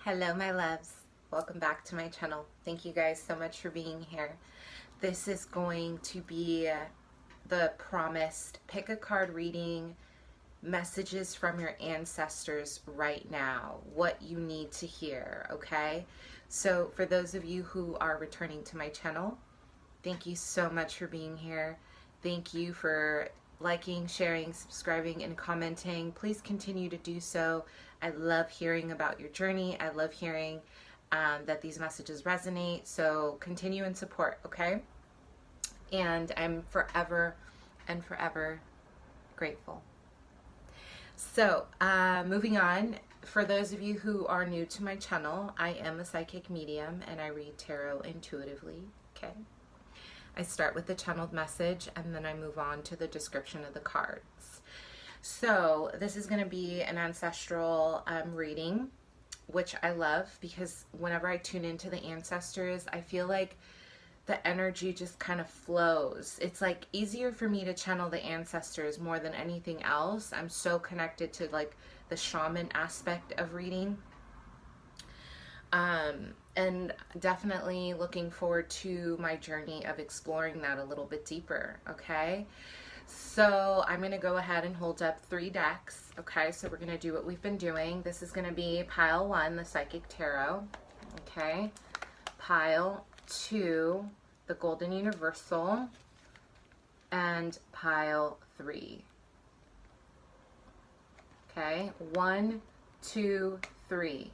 Hello, my loves. Welcome back to my channel. Thank you guys so much for being here. This is going to be the promised pick a card reading, messages from your ancestors right now, what you need to hear, okay? So for those of you who are returning to my channel, thank you so much for being here. Thank you for liking, sharing, subscribing, and commenting. Please continue to do so. I love hearing about your journey. I love hearing that these messages resonate. So continue and support, okay? And I'm forever and forever grateful. So moving on, for those of you who are new to my channel, I am a psychic medium and I read tarot intuitively, okay? I start with the channeled message and then I move on to the description of the cards. So this is going to be an ancestral reading, which I love because whenever I tune into the ancestors, I feel like the energy just kind of flows. It's like easier for me to channel the ancestors more than anything else. I'm so connected to like the shaman aspect of reading. And definitely looking forward to my journey of exploring that a little bit deeper, okay? So I'm going to go ahead and hold up 3 decks, okay? So we're going to do what we've been doing. This is going to be pile 1, the Psychic Tarot, okay? Pile 2, the Golden Universal, and pile 3. Okay, 1, 2, 3.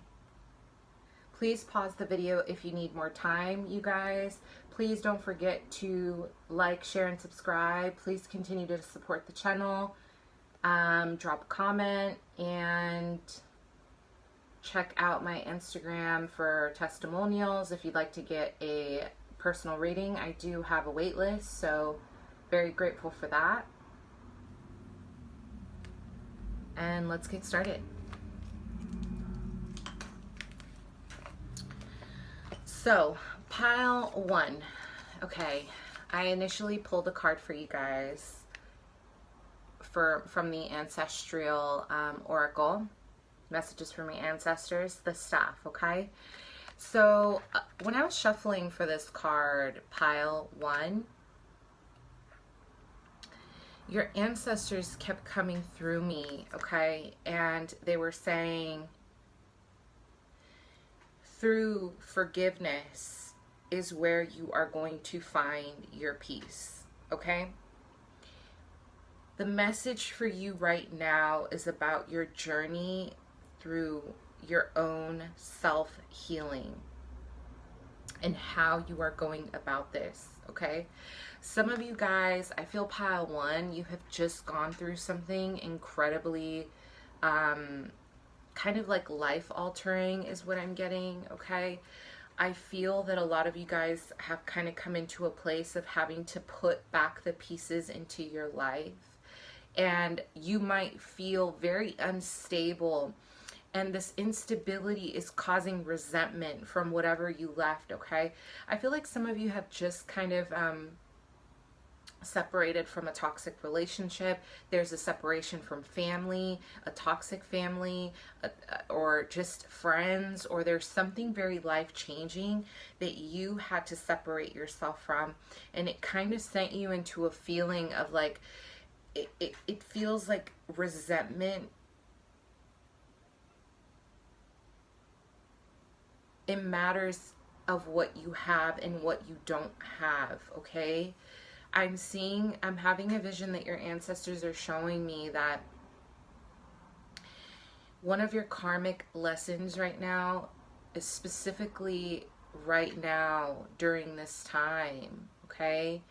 Please pause the video if you need more time, you guys. Please don't forget to like, share, and subscribe. Please continue to support the channel. Drop a comment and check out my Instagram for testimonials if you'd like to get a personal reading. I do have a wait list, so very grateful for that. And let's get started. So, pile 1. Okay, I initially pulled a card for you guys from the Ancestral Oracle. Messages from my ancestors, the staff, okay? So, when I was shuffling for this card, pile 1, your ancestors kept coming through me, okay? And they were saying, through forgiveness is where you are going to find your peace, okay? The message for you right now is about your journey through your own self-healing and how you are going about this, okay? Some of you guys, I feel pile 1, you have just gone through something incredibly kind of like life altering is what I'm getting, okay? I feel that a lot of you guys have kind of come into a place of having to put back the pieces into your life, and you might feel very unstable, and this instability is causing resentment from whatever you left, okay? I feel like some of you have just kind of separated from a toxic relationship. There's a separation from family, a toxic family, or just friends, or there's something very life-changing that you had to separate yourself from, and it kind of sent you into a feeling of like, it feels like resentment. It matters of what you have and what you don't have, okay? I'm having a vision that your ancestors are showing me that one of your karmic lessons right now is specifically right now during this time, okay?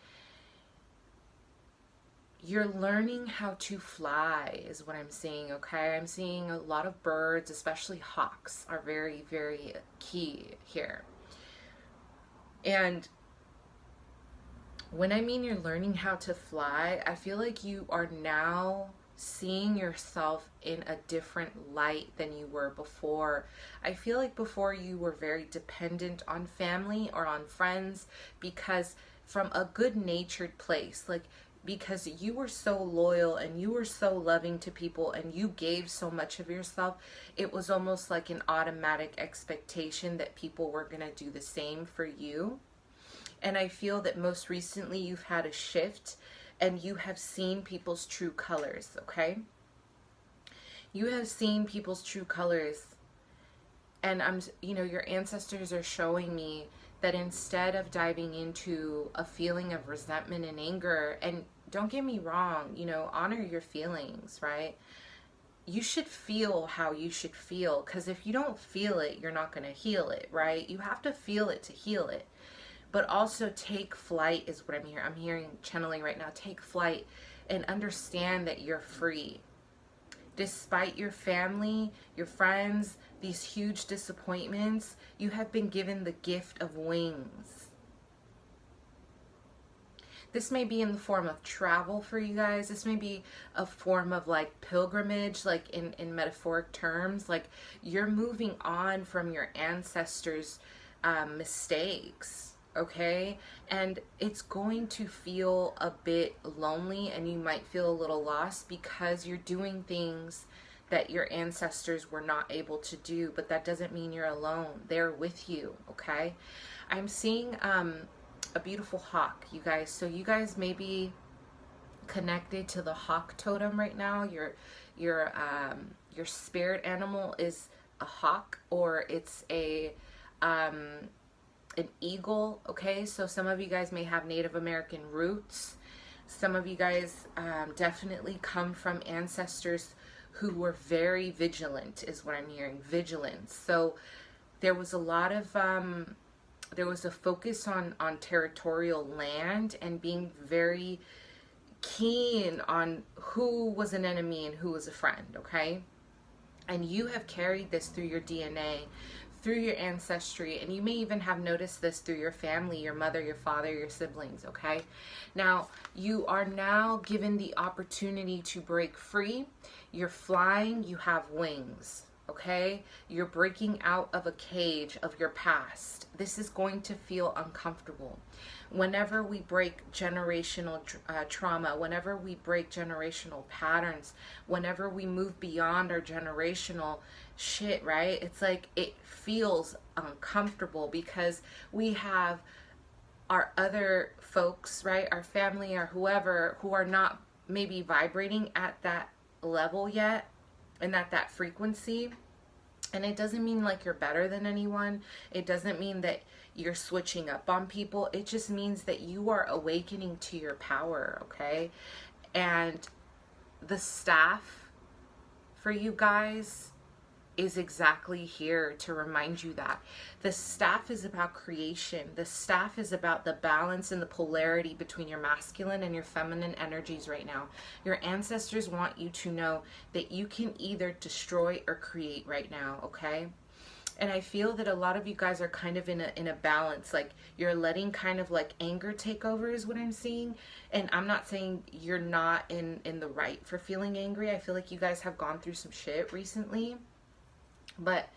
You're learning how to fly is what I'm seeing, okay? I'm seeing a lot of birds, especially hawks, are very, very key here. And when I mean you're learning how to fly, I feel like you are now seeing yourself in a different light than you were before. I feel like before you were very dependent on family or on friends because from a good-natured place, like because you were so loyal and you were so loving to people and you gave so much of yourself. It was almost like an automatic expectation that people were going to do the same for you. And I feel that most recently you've had a shift and you have seen people's true colors, okay? You have seen people's true colors. And your ancestors are showing me that instead of diving into a feeling of resentment and anger, and don't get me wrong, honor your feelings, right? You should feel how you should feel, because if you don't feel it, you're not going to heal it, right? You have to feel it to heal it. But also take flight is what I'm hearing channeling right now. Take flight and understand that you're free. Despite your family, your friends, these huge disappointments, you have been given the gift of wings. This may be in the form of travel for you guys. This may be a form of like pilgrimage, like in metaphoric terms. Like you're moving on from your ancestors' mistakes. Okay, and it's going to feel a bit lonely and you might feel a little lost because you're doing things that your ancestors were not able to do, but that doesn't mean you're alone. They're with you. Okay, I'm seeing a beautiful hawk, you guys. So you guys may be connected to the hawk totem right now. Your spirit animal is a hawk, or it's an eagle, okay? So some of you guys may have Native American roots. Some of you guys definitely come from ancestors who were very vigilant, is what I'm hearing, vigilance. So there was a lot of, there was a focus on territorial land and being very keen on who was an enemy and who was a friend, okay? And you have carried this through your DNA, through your ancestry, and you may even have noticed this through your family, your mother, your father, your siblings, okay? Now, you are now given the opportunity to break free. You're flying, you have wings, okay? You're breaking out of a cage of your past. This is going to feel uncomfortable. Whenever we break generational trauma, whenever we break generational patterns, whenever we move beyond our generational shit, right? It's like it feels uncomfortable because we have our other folks, right? Our family or whoever who are not maybe vibrating at that level yet and at that frequency. And it doesn't mean like you're better than anyone. It doesn't mean that you're switching up on people. It just means that you are awakening to your power, okay? And the staff for you guys is exactly here to remind you that. The staff is about creation. The staff is about the balance and the polarity between your masculine and your feminine energies right now. Your ancestors want you to know that you can either destroy or create right now, okay? And I feel that a lot of you guys are kind of in a balance, like you're letting kind of like anger take over is what I'm seeing. And I'm not saying you're not in the right for feeling angry. I feel like you guys have gone through some shit recently. But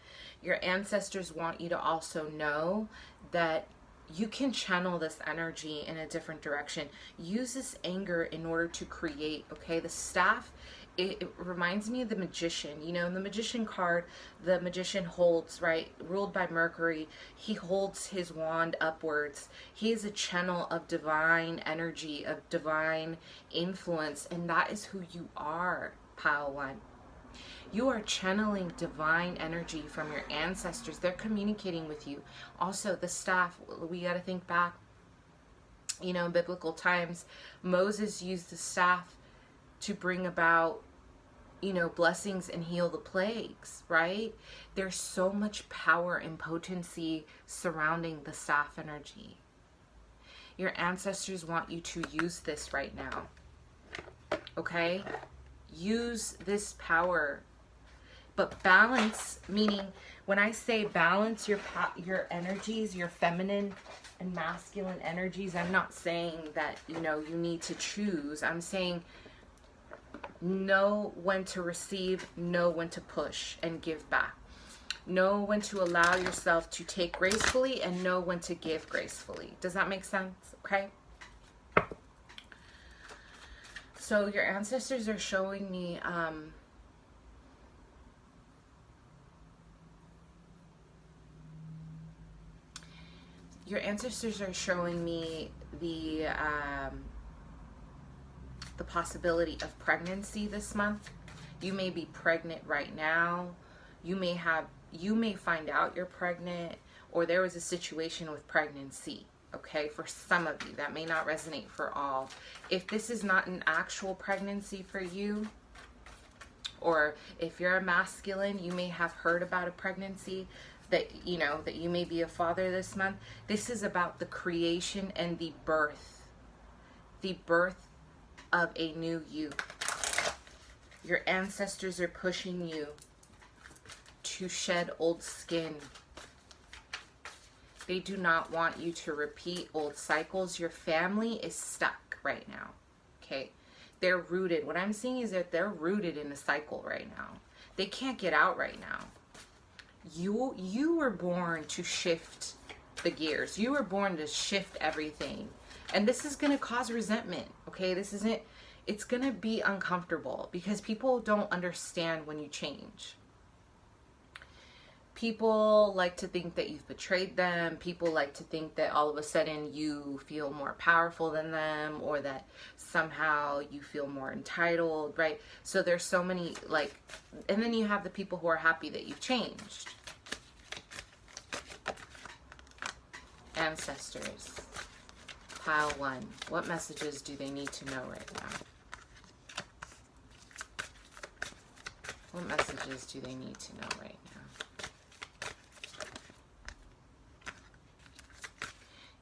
your ancestors want you to also know that you can channel this energy in a different direction. Use this anger in order to create, okay? The staff, it reminds me of the magician. You know, in the magician card, the magician holds, right, ruled by Mercury, he holds his wand upwards. He is a channel of divine energy, of divine influence, and that is who you are, Pile One. You are channeling divine energy from your ancestors. They're communicating with you. Also, the staff, we got to think back, you know, in biblical times, Moses used the staff to bring about, you know, blessings and heal the plagues, right? There's so much power and potency surrounding the staff energy. Your ancestors want you to use this right now, okay? Use this power. But balance, meaning when I say balance your energies, your feminine and masculine energies, I'm not saying that, you know, you need to choose. I'm saying know when to receive, know when to push and give back. Know when to allow yourself to take gracefully and know when to give gracefully. Does that make sense? Okay. So your ancestors are showing me the possibility of pregnancy this month. You may be pregnant right now. You may find out you're pregnant, or there was a situation with pregnancy. Okay, for some of you, that may not resonate for all. If this is not an actual pregnancy for you, or if you're a masculine, you may have heard about a pregnancy that you may be a father this month. This is about the creation and the birth of a new you. Your ancestors are pushing you to shed old skin. They do not want you to repeat old cycles. Your family is stuck right now, okay? They're rooted. What I'm seeing is that they're rooted in a cycle right now. They can't get out right now. You were born to shift the gears. You were born to shift everything. And this is going to cause resentment, okay? It's going to be uncomfortable because people don't understand when you change. People like to think that you've betrayed them. People like to think that all of a sudden you feel more powerful than them, or that somehow you feel more entitled, right? So there's so many, and then you have the people who are happy that you've changed. Ancestors. Pile 1. What messages do they need to know right now? What messages do they need to know right now?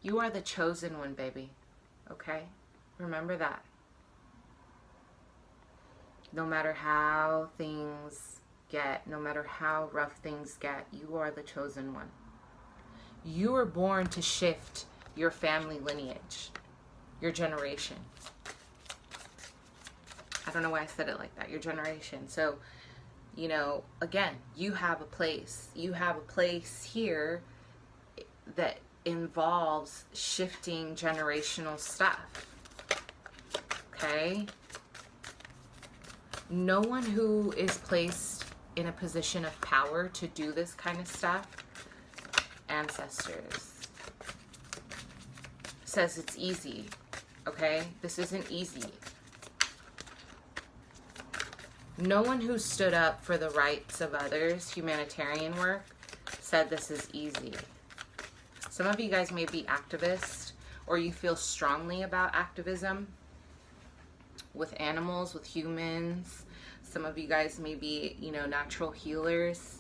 You are the chosen one, baby. Okay? Remember that. No matter how things get, no matter how rough things get, you are the chosen one. You were born to shift your family lineage, your generation. I don't know why I said it like that, your generation. So, again, you have a place. You have a place here that involves shifting generational stuff. Okay? No one who is placed in a position of power to do this kind of stuff, ancestors, says it's easy. Okay? This isn't easy. No one who stood up for the rights of others, humanitarian work, said this is easy. Some of you guys may be activists, or you feel strongly about activism with animals, with humans. Some of you guys may be, natural healers.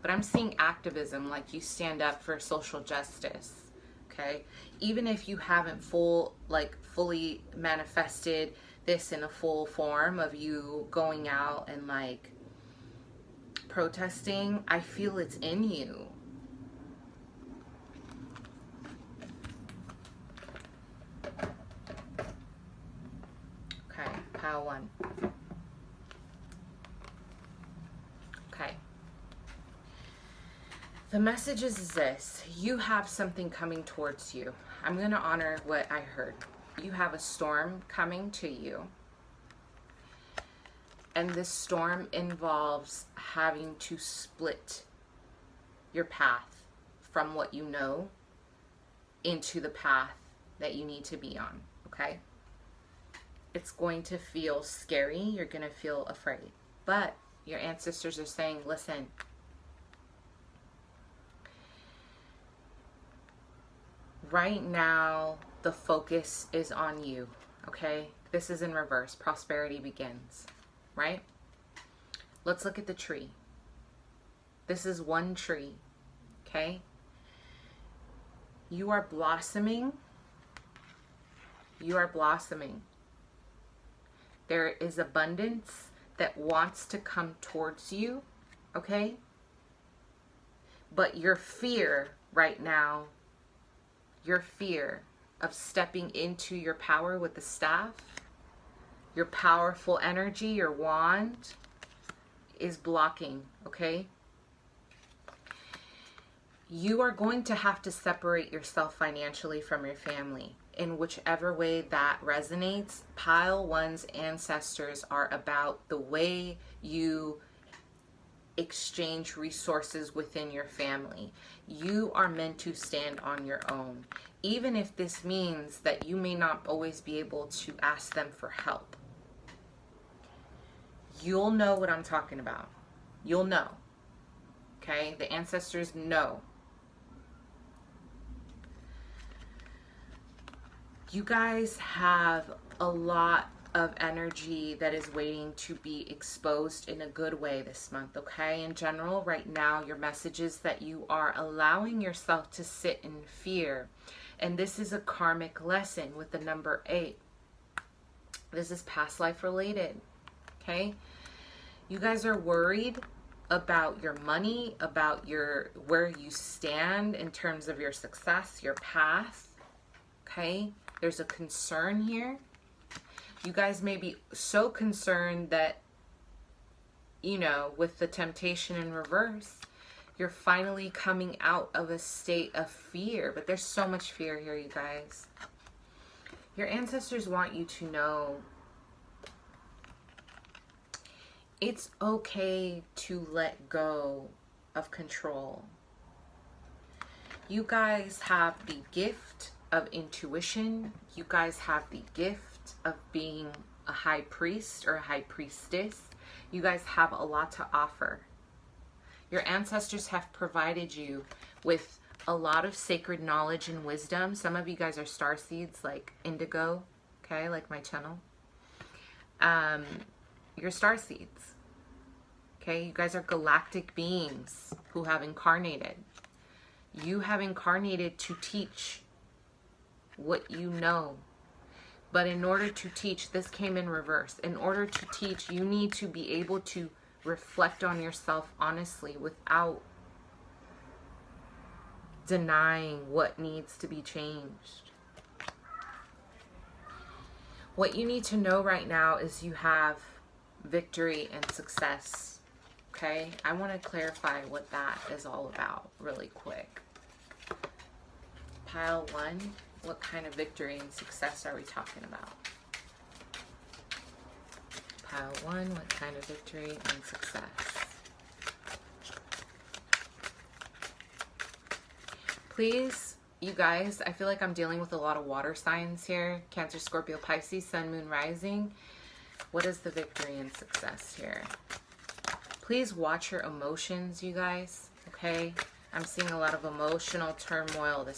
But I'm seeing activism, like you stand up for social justice, okay? Even if you haven't fully manifested this in a full form of you going out and protesting, I feel it's in you. Okay, pile 1. Okay. The message is this. You have something coming towards you. I'm going to honor what I heard. You have a storm coming to you. And this storm involves having to split your path from what you know into the path that you need to be on, okay? It's going to feel scary. You're going to feel afraid. But your ancestors are saying, listen, right now, the focus is on you, okay? This is in reverse. Prosperity begins, right? Let's look at the tree. This is one tree, okay? You are blossoming. You are blossoming. There is abundance that wants to come towards you, okay? But your fear right now, your fear of stepping into your power with the staff, your powerful energy, your wand, is blocking, okay? You are going to have to separate yourself financially from your family. in whichever way that resonates. Pile one's ancestors are about the way you exchange resources within your family. You are meant to stand on your own, even if this means that you may not always be able to ask them for help. You'll know what I'm talking about. You'll know. Okay? The ancestors know. You guys have a lot of energy that is waiting to be exposed in a good way this month, okay? In general, right now, your message is that you are allowing yourself to sit in fear. And this is a karmic lesson with the number 8. This is past life related, okay? You guys are worried about your money, about where you stand in terms of your success, your path, okay? There's a concern here. You guys may be so concerned that, you know, with the temptation in reverse, you're finally coming out of a state of fear. But there's so much fear here, you guys. Your ancestors want you to know it's okay to let go of control. You guys have the gift of intuition. You guys have the gift of being a high priest or a high priestess. You guys have a lot to offer. Your ancestors have provided you with a lot of sacred knowledge and wisdom. Some of you guys are star seeds like Indigo, okay, like my channel. You're star seeds, okay? You guys are galactic beings who have incarnated. You have incarnated to teach what you know. But in order to teach, this came in reverse. In order to teach, you need to be able to reflect on yourself honestly without denying what needs to be changed. What you need to know right now is you have victory and success. Okay? I want to clarify what that is all about really quick. Pile 1. What kind of victory and success are we talking about? Pile 1, what kind of victory and success? Please, you guys, I feel like I'm dealing with a lot of water signs here. Cancer, Scorpio, Pisces, Sun, Moon, Rising. What is the victory and success here? Please watch your emotions, you guys, okay? I'm seeing a lot of emotional turmoil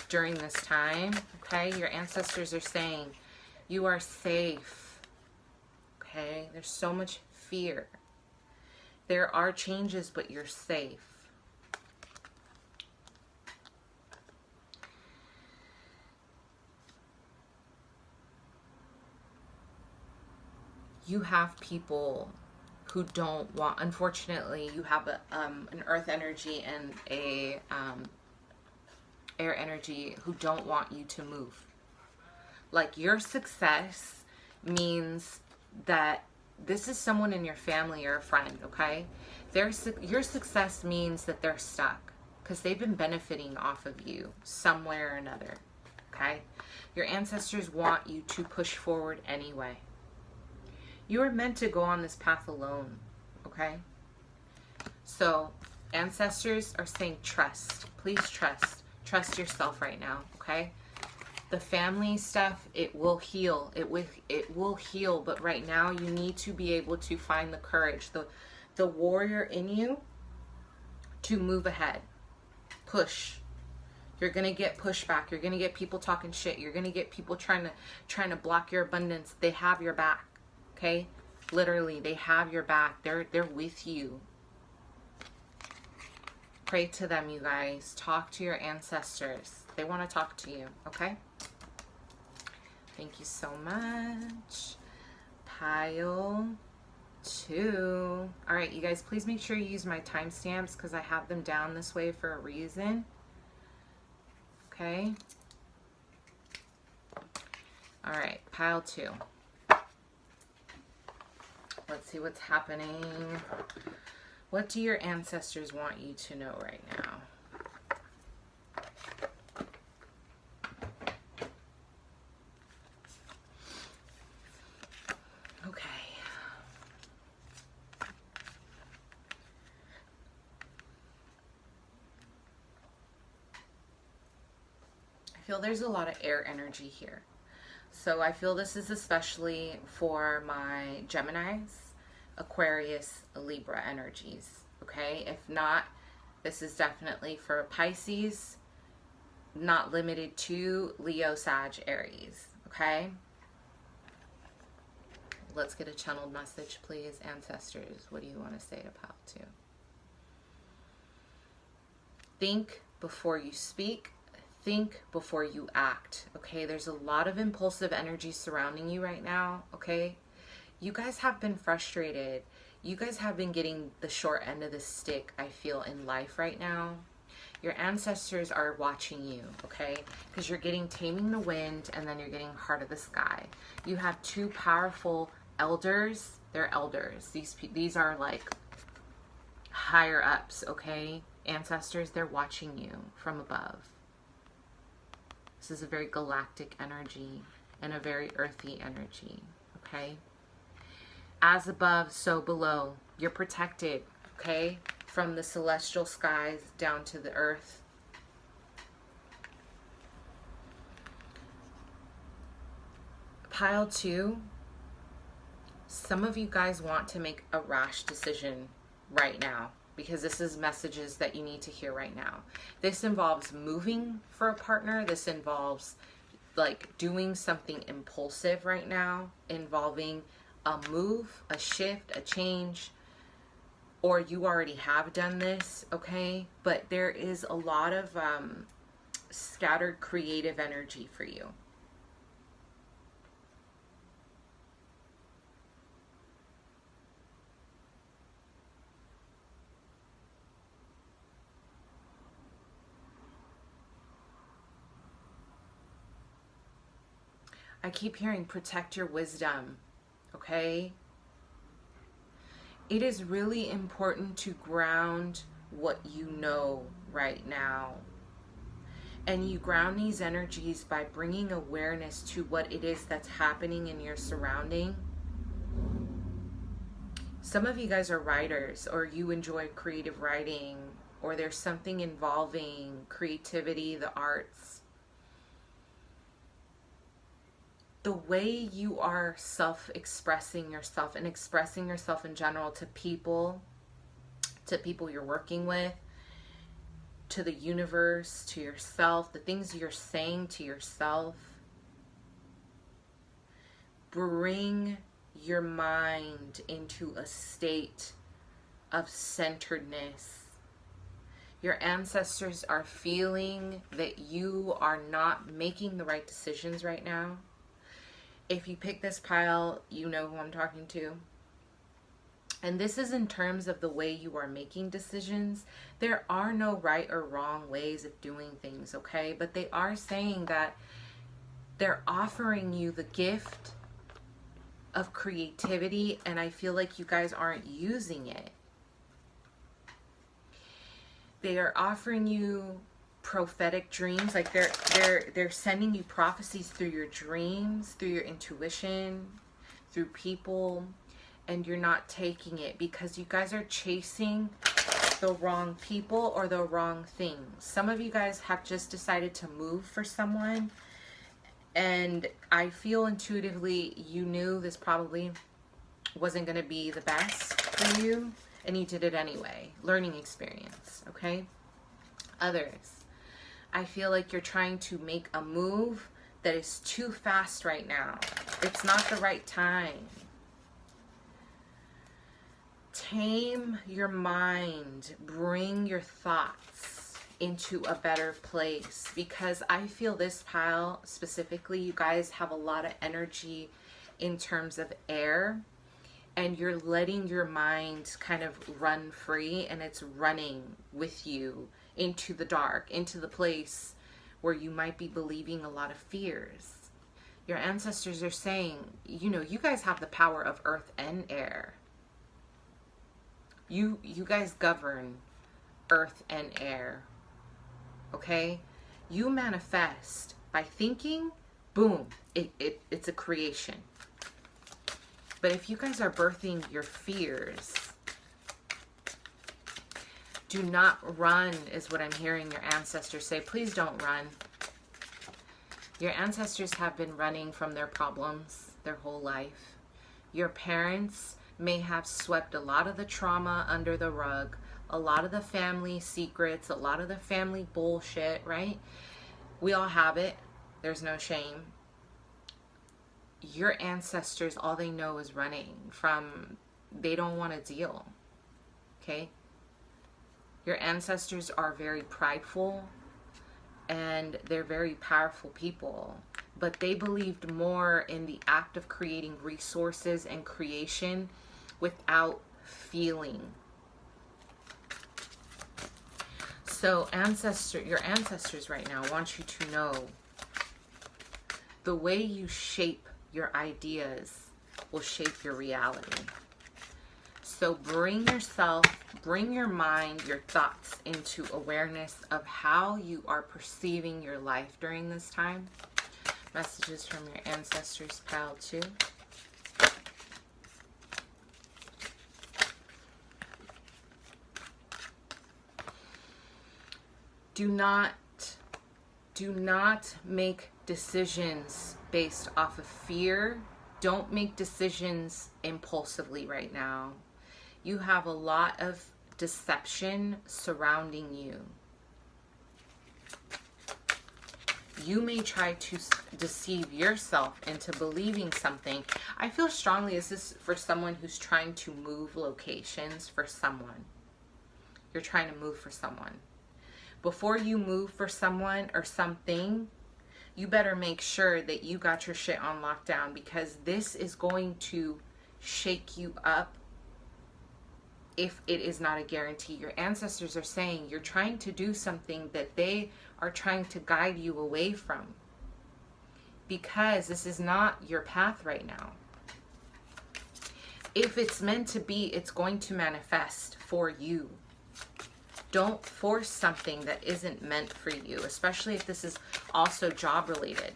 during this time, okay? Your ancestors are saying you are safe, okay? There's so much fear. There are changes, but you're safe. You have people who don't want, unfortunately, you have an earth energy and a air energy who don't want you to move. Like, your success means that this is someone in your family or a friend, okay? Your success means that they're stuck because they've been benefiting off of you some way or another, okay? Your ancestors want you to push forward anyway. You are meant to go on this path alone, okay? So, ancestors are saying trust. Please trust. Trust yourself right now, okay? The family stuff, it will heal. It will heal, but right now you need to be able to find the courage, the warrior in you to move ahead. Push. You're going to get pushback. You're going to get people talking shit. You're going to get people trying to block your abundance. They have your back. Okay? Literally, they have your back. They're with you. Pray to them, you guys. Talk to your ancestors. They want to talk to you, okay? Thank you so much. Pile 2. All right, you guys, please make sure you use my timestamps because I have them down this way for a reason. Okay? All right, pile 2. Let's see what's happening. What do your ancestors want you to know right now? feel there's a lot of air energy here. So I feel this is especially for my Geminis, Aquarius, Libra energies. Okay, if not, this is definitely for Pisces, not limited to Leo, Sag, Aries. Okay, let's get a channeled message, please. Ancestors, what do you want to say to Pal 2? Think before you speak. Think before you act. Okay, there's a lot of impulsive energy surrounding you right now. Okay, you guys have been frustrated. You guys have been getting the short end of the stick, I feel, in life right now. Your ancestors are watching you, okay? Because you're getting Taming the Wind, and then you're getting Heart of the Sky. You have two powerful elders. They're elders. These are like higher ups, okay? Ancestors, they're watching you from above. This is a very galactic energy and a very earthy energy, okay? As above, so below. You're protected, okay? From the celestial skies down to the earth. Pile 2, some of you guys want to make a rash decision right now, because this is messages that you need to hear right now. This involves moving for a partner. This involves like doing something impulsive right now, involving a move, a shift, a change, or you already have done this, okay? But there is a lot of scattered creative energy for you. I keep hearing protect your wisdom, okay? It is really important to ground what you know right now. And you ground these energies by bringing awareness to what it is that's happening in your surrounding. Some of you guys are writers, or you enjoy creative writing, or there's something involving creativity, the arts. The way you are self-expressing yourself and expressing yourself in general to people you're working with, to the universe, to yourself, the things you're saying to yourself, bring your mind into a state of centeredness. Your ancestors are feeling that you are not making the right decisions right now. If you pick this pile, you know who I'm talking to. And this is in terms of the way you are making decisions. There are no right or wrong ways of doing things, okay? But they are saying that they're offering you the gift of creativity, and I feel like you guys aren't using it. They are offering you prophetic dreams, like they're sending you prophecies through your dreams, through your intuition, through people, and you're not taking it because you guys are chasing the wrong people or the wrong things. Some of you guys have just decided to move for someone, and I feel intuitively you knew this probably wasn't going to be the best for you, and you did it anyway. Learning experience, okay? Others, I feel like you're trying to make a move that is too fast right now. It's not the right time. Tame your mind. Bring your thoughts into a better place, because I feel this pile specifically, you guys have a lot of energy in terms of air, and you're letting your mind kind of run free, and it's running with you into the dark, into the place where you might be believing a lot of fears. Your ancestors are saying, you know, you guys have the power of earth and air. You guys govern earth and air, okay? You manifest by thinking, boom, it's a creation. But if you guys are birthing your fears, do not run, is what I'm hearing your ancestors say. Please don't run. Your ancestors have been running from their problems their whole life. Your parents may have swept a lot of the trauma under the rug, a lot of the family secrets, a lot of the family bullshit, right? We all have it. There's no shame. Your ancestors, all they know is running from, they don't want to deal. Okay? Your ancestors are very prideful and they're very powerful people, but they believed more in the act of creating resources and creation without feeling. So your ancestors right now want you to know the way you shape your ideas will shape your reality. So bring yourself, bring your mind, your thoughts into awareness of how you are perceiving your life during this time. Messages from your ancestors, pile 2. Do not make decisions based off of fear. Don't make decisions impulsively right now. You have a lot of deception surrounding you. You may try to deceive yourself into believing something. I feel strongly this is for someone who's trying to move locations for someone. You're trying to move for someone. Before you move for someone or something, you better make sure that you got your shit on lockdown, because this is going to shake you up if it is not a guarantee. Your ancestors are saying you're trying to do something that they are trying to guide you away from, because this is not your path right now. If it's meant to be, it's going to manifest for you. Don't force something that isn't meant for you, especially if this is also job related.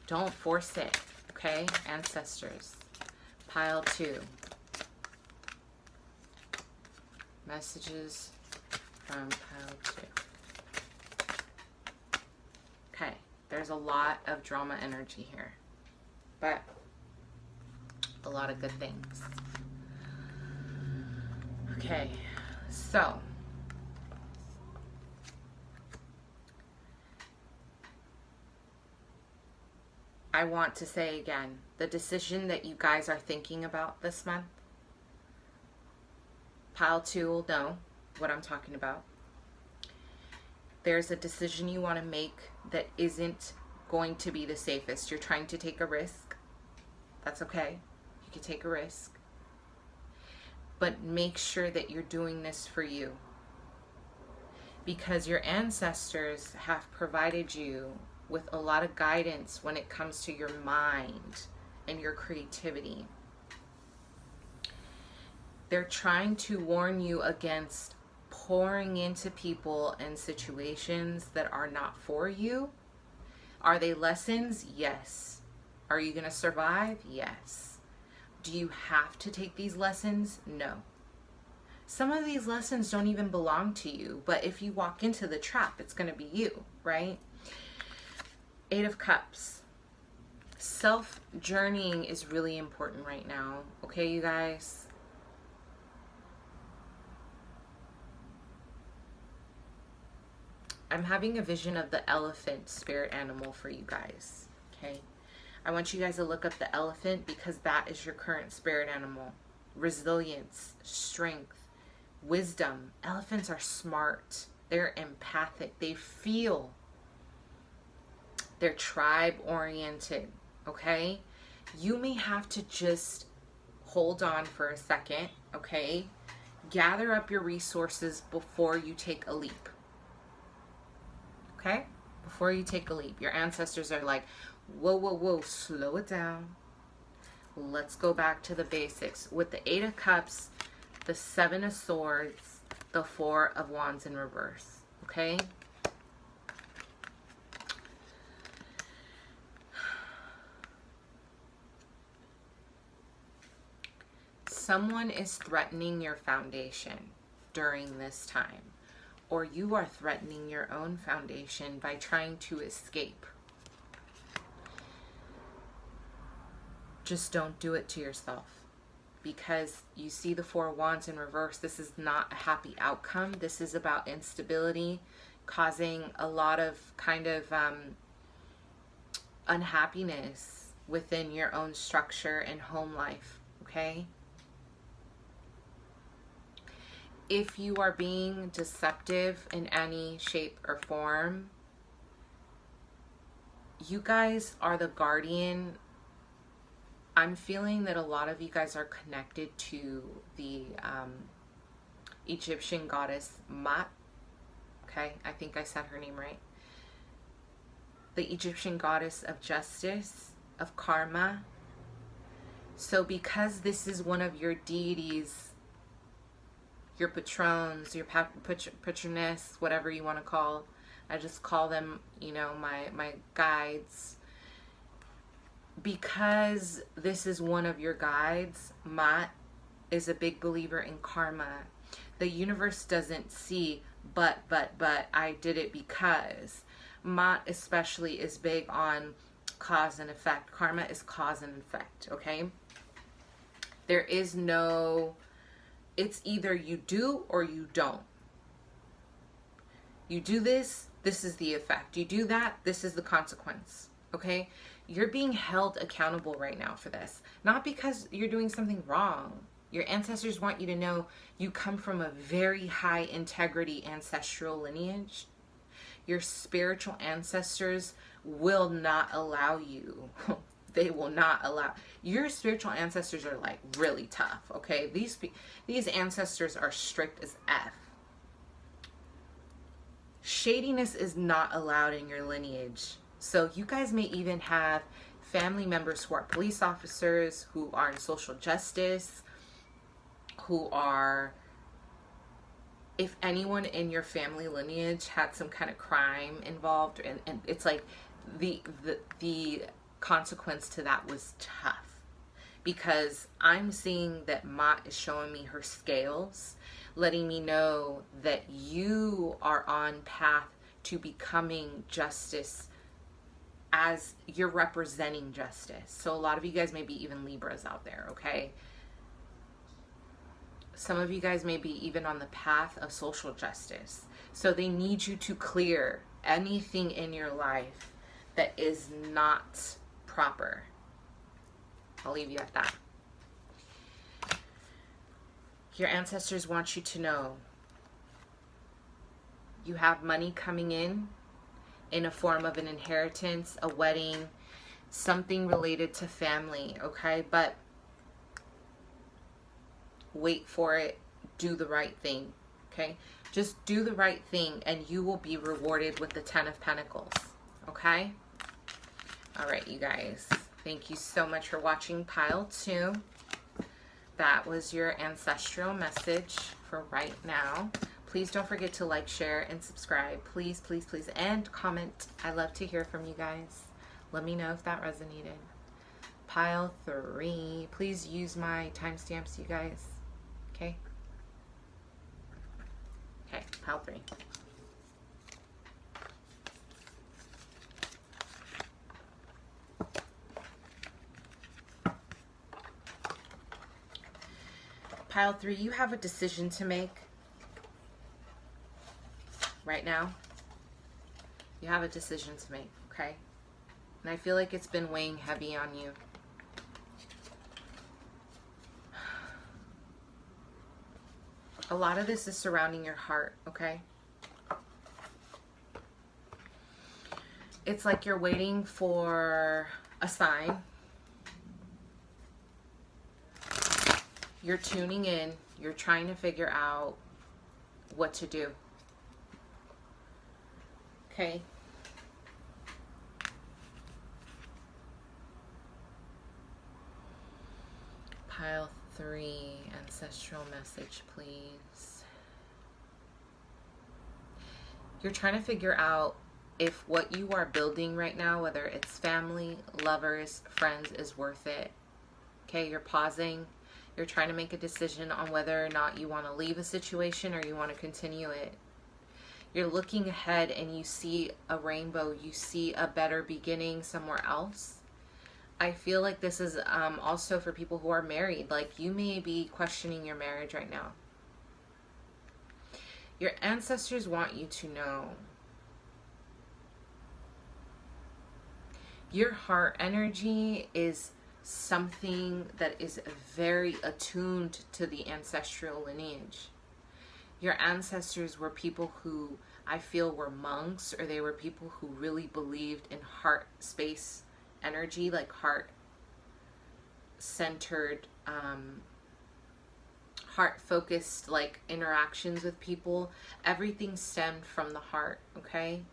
Don't force it, okay? Ancestors. Pile 2. Messages from pile 2. Okay, there's a lot of drama energy here, but a lot of good things. Okay, so I want to say again, the decision that you guys are thinking about this month, pile 2 will know what I'm talking about. There's a decision you want to make that isn't going to be the safest. You're trying to take a risk. That's okay. You can take a risk. But make sure that you're doing this for you, because your ancestors have provided you with a lot of guidance when it comes to your mind and your creativity. They're trying to warn you against pouring into people and situations that are not for you. Are they lessons? Yes. Are you going to survive? Yes. Do you have to take these lessons? No. Some of these lessons don't even belong to you, but if you walk into the trap, it's going to be you, right? 8 of Cups. Self-journeying is really important right now. Okay, you guys? I'm having a vision of the elephant spirit animal for you guys, okay? I want you guys to look up the elephant, because that is your current spirit animal. Resilience, strength, wisdom. Elephants are smart. They're empathic. They feel. They're tribe-oriented, okay? You may have to just hold on for a second, okay? Gather up your resources before you take a leap, okay? Before you take a leap. Your ancestors are like, whoa, whoa, whoa, slow it down. Let's go back to the basics. With the 8 of Cups, the 7 of Swords, the 4 of Wands in reverse, okay? Someone is threatening your foundation during this time. or you are threatening your own foundation by trying to escape. Just don't do it to yourself, because you see the Four of Wands in reverse. This is not a happy outcome. This is about instability, causing a lot of kind of unhappiness within your own structure and home life, okay? If you are being deceptive in any shape or form, you guys are the guardian. I'm feeling that a lot of you guys are connected to the Egyptian goddess Mat. Okay, I think I said her name right. The Egyptian goddess of justice, of karma. So because this is one of your deities, your patrons, your patroness, whatever you want to call, I just call them, you know, my guides. Because this is one of your guides, Mat is a big believer in karma. The universe doesn't see, but I did it because. Mat especially is big on cause and effect. Karma is cause and effect, okay? There is no, it's either you do or you don't. You do this, this is the effect. You do that, this is the consequence, okay? You're being held accountable right now for this. Not because you're doing something wrong. Your ancestors want you to know you come from a very high integrity ancestral lineage. Your spiritual ancestors will not allow you. They will not allow. Your spiritual ancestors are like really tough, okay? These ancestors are strict as F. Shadiness is not allowed in your lineage. So you guys may even have family members who are police officers, who are in social justice, who are, if anyone in your family lineage had some kind of crime involved, and it's like the consequence to that was tough. Because I'm seeing that Mat is showing me her scales, letting me know that you are on path to becoming justice, as you're representing justice. So a lot of you guys may be even Libras out there, okay? Some of you guys may be even on the path of social justice. So they need you to clear anything in your life that is not proper. I'll leave you at that. Your ancestors want you to know you have money coming in a form of an inheritance, a wedding, something related to family, okay? But wait for it. Do the right thing, okay? Just do the right thing and you will be rewarded with the 10 of Pentacles, okay? All right, you guys. Thank you so much for watching pile 2. That was your ancestral message for right now. Please don't forget to like, share, and subscribe. Please, please, please. And comment. I love to hear from you guys. Let me know if that resonated. Pile 3. Please use my timestamps, you guys. Okay? Okay, pile 3. Pile 3, you have a decision to make. Right now, you have a decision to make, okay? And I feel like it's been weighing heavy on you. A lot of this is surrounding your heart, okay? It's like you're waiting for a sign. You're tuning in. You're trying to figure out what to do. Okay. Pile 3, ancestral message, please. You're trying to figure out if what you are building right now, whether it's family, lovers, friends, is worth it. Okay, you're pausing. You're trying to make a decision on whether or not you want to leave a situation or you want to continue it. You're looking ahead and you see a rainbow. You see a better beginning somewhere else. I feel like this is also for people who are married. Like, you may be questioning your marriage right now. Your ancestors want you to know your heart energy is something that is very attuned to the ancestral lineage. Your ancestors were people who I feel were monks, or they were people who really believed in heart space energy, like heart centered, heart focused, like interactions with people. Everything stemmed from the heart, okay?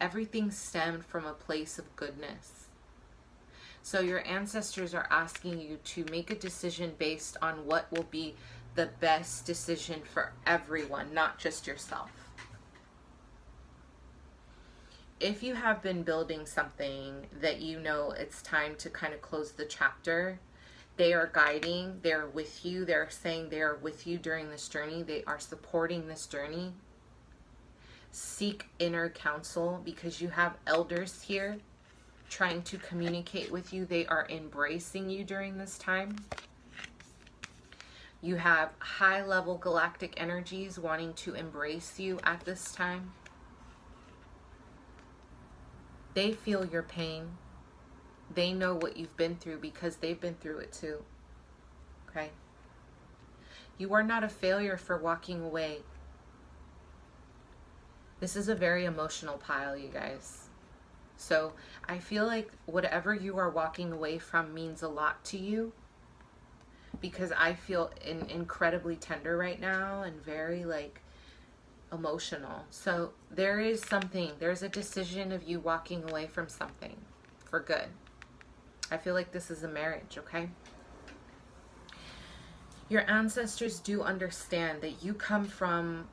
Everything stemmed from a place of goodness. So your ancestors are asking you to make a decision based on what will be the best decision for everyone, not just yourself. If you have been building something that you know it's time to kind of close the chapter, they are guiding, they're with you, they're saying they are with you during this journey, they are supporting this journey. Seek inner counsel, because you have elders here trying to communicate with you. They are embracing you during this time. You have high-level galactic energies wanting to embrace you at this time. They feel your pain. They know what you've been through because they've been through it too. Okay? You are not a failure for walking away. This is a very emotional pile, you guys. So I feel like whatever you are walking away from means a lot to you, because I feel incredibly tender right now and very like emotional. So there is something, there's a decision of you walking away from something for good. I feel like this is a marriage, okay? Your ancestors do understand that you come from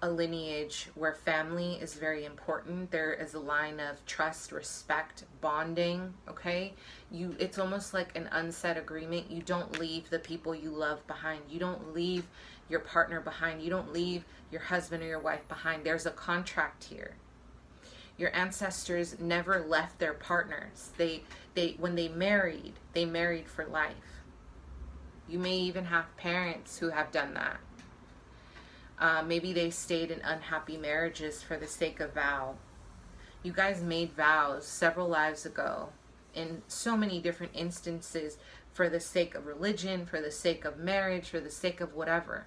a lineage where family is very important. There is a line of trust, respect, bonding, okay? It's almost like an unsaid agreement. You don't leave the people you love behind. You don't leave your partner behind. You don't leave your husband or your wife behind. There's a contract here. Your ancestors never left their partners. When they married for life. You may even have parents who have done that. Maybe they stayed in unhappy marriages for the sake of vow. You guys made vows several lives ago in so many different instances for the sake of religion, for the sake of marriage, for the sake of whatever.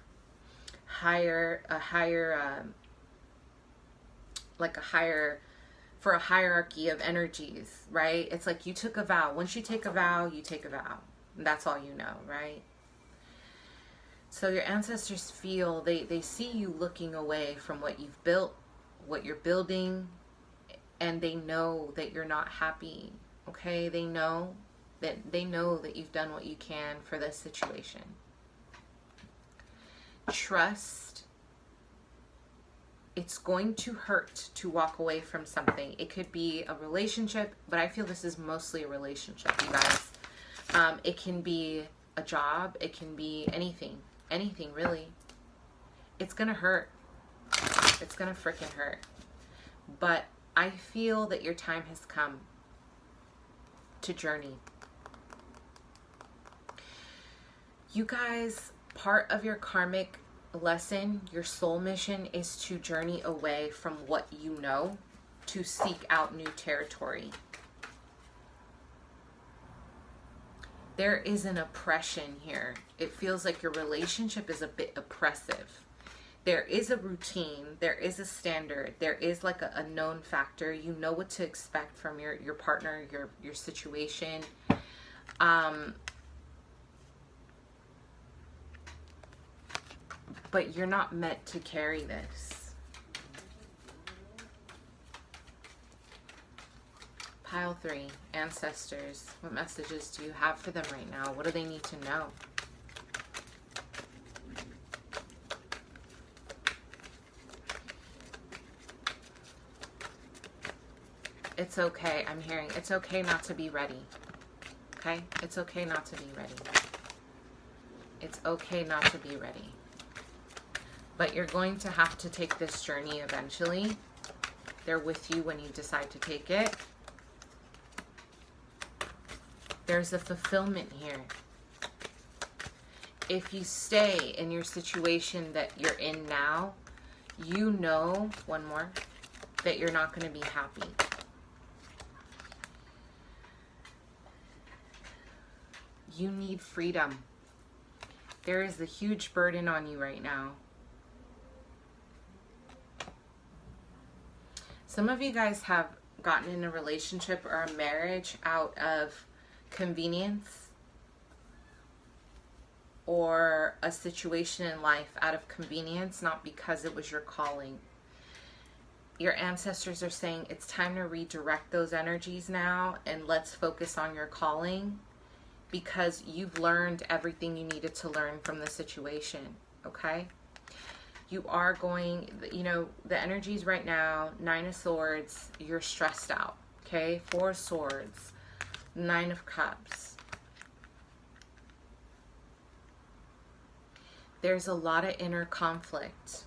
For a hierarchy of energies, right? It's like you took a vow. Once you take a vow, you take a vow. And that's all you know, right? So your ancestors feel, they see you looking away from what you've built, what you're building, and they know that you're not happy, okay? They know that you've done what you can for this situation. Trust. It's going to hurt to walk away from something. It could be a relationship, but I feel this is mostly a relationship, you guys. It can be a job. It can be anything. Anything, really. It's gonna hurt. It's gonna freaking hurt. But I feel that your time has come to journey. You guys, part of your karmic lesson, your soul mission, is to journey away from what you know to seek out new territory. There is an oppression here. It feels like your relationship is a bit oppressive. There is a routine. There is a standard. There is like a known factor. You know what to expect from your partner, your situation. But you're not meant to carry this. Pile 3, ancestors. What messages do you have for them right now? What do they need to know? It's okay. I'm hearing it's okay not to be ready. Okay? It's okay not to be ready. It's okay not to be ready. But you're going to have to take this journey eventually. They're with you when you decide to take it. There's a fulfillment here. If you stay in your situation that you're in now, you know, one more, that you're not going to be happy. You need freedom. There is a huge burden on you right now. Some of you guys have gotten in a relationship or a marriage out of convenience, or a situation in life out of convenience, not because it was your calling. Your ancestors are saying it's time to redirect those energies now, and let's focus on your calling, because you've learned everything you needed to learn from the situation, okay? You are going, you know, the energies right now, 9 of Swords, you're stressed out, okay? 4 of Swords, 9 of Cups. There's a lot of inner conflict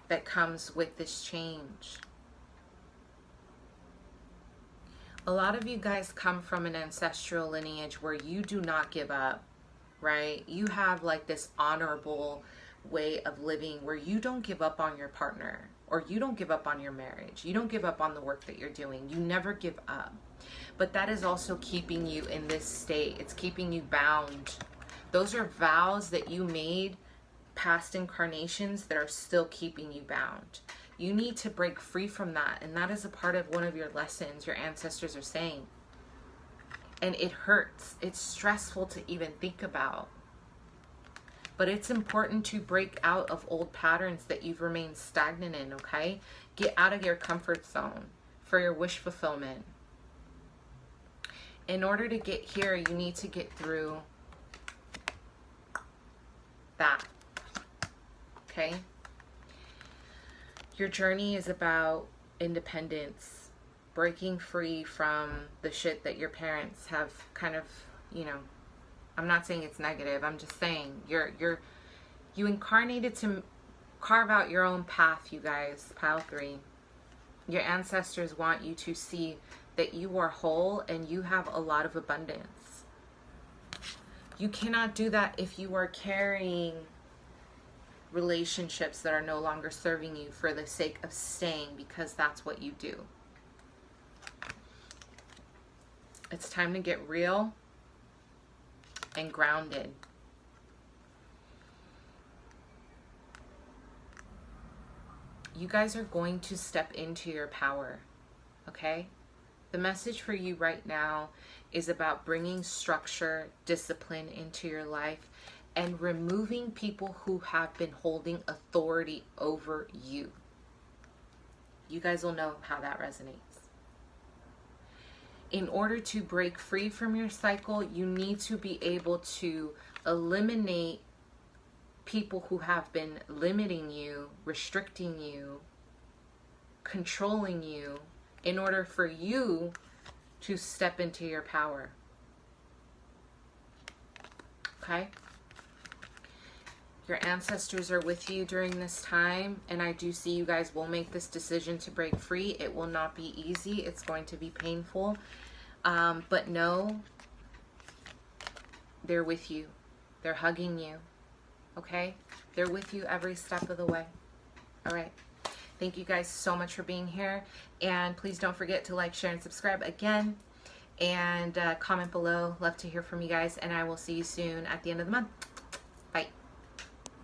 that comes with this change. A lot of you guys come from an ancestral lineage where you do not give up, right? You have like this honorable way of living where you don't give up on your partner, or you don't give up on your marriage. You don't give up on the work that you're doing. You never give up. But that is also keeping you in this state. It's keeping you bound. Those are vows that you made past incarnations that are still keeping you bound. You need to break free from that, and that is a part of one of your lessons your ancestors are saying. And it hurts. It's stressful to even think about. But it's important to break out of old patterns that you've remained stagnant in, okay? Get out of your comfort zone for your wish fulfillment. In order to get here, you need to get through that, okay? Your journey is about independence, breaking free from the shit that your parents have kind of, you know, I'm not saying it's negative. I'm just saying you incarnated to carve out your own path, you guys. Pile 3. Your ancestors want you to see that you are whole and you have a lot of abundance. You cannot do that if you are carrying relationships that are no longer serving you for the sake of staying, because that's what you do. It's time to get real and grounded. You guys are going to step into your power, okay? The message for you right now is about bringing structure, discipline into your life, and removing people who have been holding authority over you. You guys will know how that resonates. In order to break free from your cycle, you need to be able to eliminate people who have been limiting you, restricting you, controlling you, in order for you to step into your power. Okay? Your ancestors are with you during this time, and I do see you guys will make this decision to break free. It will not be easy. It's going to be painful. But know they're with you. They're hugging you. Okay? They're with you every step of the way. All right. Thank you guys so much for being here. And please don't forget to like, share, and subscribe again. And comment below. Love to hear from you guys. And I will see you soon at the end of the month.